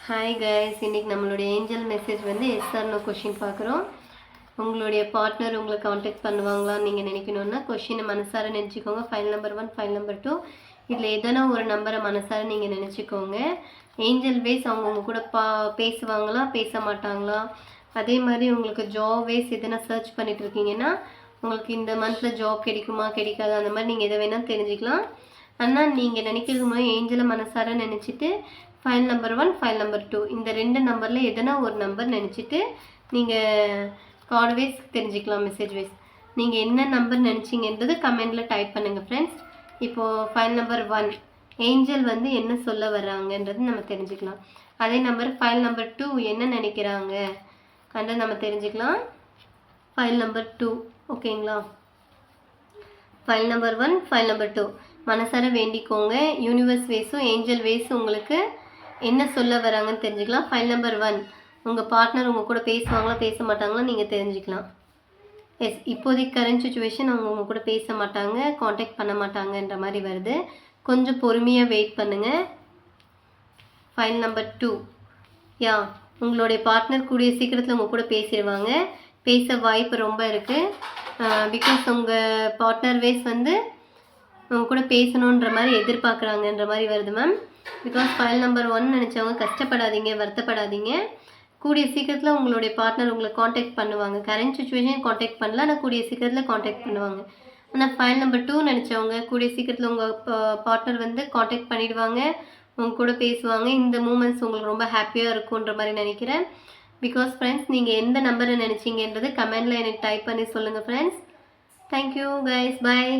Hi guys, இன்றைக்கி நம்மளுடைய angel message வந்து எஸ் ஆர் நோ கொஷின் பார்க்குறோம். உங்களுடைய பார்ட்னர் உங்களை காண்டாக்ட் பண்ணுவாங்களான்னு நீங்கள் நினைக்கணுன்னா கொஷினை மனசார நினச்சிக்கோங்க. ஃபைல் நம்பர் 1, ஃபைல் நம்பர் 2 இதில் எதனா ஒரு நம்பரை மனசார நீங்கள் நினச்சிக்கோங்க. ஏஞ்சல் வேஸ் அவங்க உங்கள் கூட பேசுவாங்களா பேச மாட்டாங்களா, அதே மாதிரி உங்களுக்கு ஜாப் வேஸ் எதனா சர்ச் பண்ணிட்டு இருக்கீங்கன்னா உங்களுக்கு இந்த மந்தில் ஜாப் கிடைக்குமா கிடைக்காது, அந்த மாதிரி நீங்கள் எதை வேணால் தெரிஞ்சுக்கலாம். ஆனால் நீங்கள் நினைக்கிறதுக்கு முன்னாடி ஏஞ்சலை மனசார நினச்சிட்டு ஃபைல் நம்பர் 1, ஃபைல் நம்பர் 2 இந்த 2 நம்பரில் எதனா ஒரு நம்பர் நினச்சிட்டு நீங்கள் கார்டு வேஸ் தெரிஞ்சுக்கலாம். மெசேஜ் வேஸ் நீங்கள் என்ன நம்பர் நினச்சிங்கன்றது கமெண்டில் டைப் பண்ணுங்கள் ஃப்ரெண்ட்ஸ். இப்போது ஃபைல் நம்பர் 1 ஏஞ்சல் வந்து என்ன சொல்ல வர்றாங்கன்றது நம்ம தெரிஞ்சுக்கலாம். அதே நம்பர் ஃபைல் நம்பர் 2 என்ன நினைக்கிறாங்க கண்டு நம்ம தெரிஞ்சுக்கலாம். ஃபைல் நம்பர் 2 ஓகேங்களா. ஃபைல் நம்பர் 1, ஃபைல் நம்பர் 2 மனசார வேண்டிக்கோங்க. யூனிவர்ஸ் வேஸும் ஏஞ்சல் வேஸும் உங்களுக்கு என்ன சொல்ல வராங்கன்னு தெரிஞ்சுக்கலாம். ஃபைல் நம்பர் 1 உங்கள் பார்ட்னர் உங்கள் கூட பேசுவாங்களா பேச மாட்டாங்களா நீங்கள் தெரிஞ்சுக்கலாம். எஸ், இப்போதைக்கு கரண்ட் சுச்சுவேஷன் அவங்க உங்கள் கூட பேச மாட்டாங்க, காண்டாக்ட் பண்ண மாட்டாங்கன்ற மாதிரி வருது. கொஞ்சம் பொறுமையாக வெயிட் பண்ணுங்கள். ஃபைல் நம்பர் 2 யா உங்களுடைய பார்ட்னர் கூடிய சீக்கிரத்தில் உங்கள் கூட பேசிடுவாங்க. பேச வாய்ப்பு ரொம்ப இருக்குது. பிகாஸ் உங்கள் பார்ட்னர் வேஸ் வந்து உங்கள் கூட பேசணுன்ற மாதிரி எதிர்பார்க்குறாங்கன்ற மாதிரி வருது மேம். பிகாஸ் ஃபைல் நம்பர் 1 நினச்சவங்க கஷ்டப்படாதீங்க, வருத்தப்படாதீங்க. கூடிய சீக்கிரத்தில் உங்களுடைய பார்ட்னர் உங்களை காண்டாக்ட் பண்ணுவாங்க. கரண்ட் சுச்சுவேஷன் காண்டாக்ட் பண்ணல, ஆனால் கூடிய சீக்கிரத்தில் காண்டாக்ட் பண்ணுவாங்க. ஆனால் ஃபைல் நம்பர் 2 நினச்சவங்க கூடிய சீக்கிரத்தில் உங்கள் பார்ட்னர் வந்து காண்டாக்ட் பண்ணிவிடுவாங்க, உங்கள் கூட பேசுவாங்க. இந்த மூமெண்ட்ஸ் உங்களுக்கு ரொம்ப ஹாப்பியாக இருக்குன்ற மாதிரி நினைக்கிறேன். பிகாஸ் ஃப்ரெண்ட்ஸ் நீங்கள் எந்த நம்பரை நினச்சிங்கன்றது கமெண்டில் எனக்கு டைப் பண்ணி சொல்லுங்கள் ஃப்ரெண்ட்ஸ். தேங்க்யூ கைஸ், பாய்.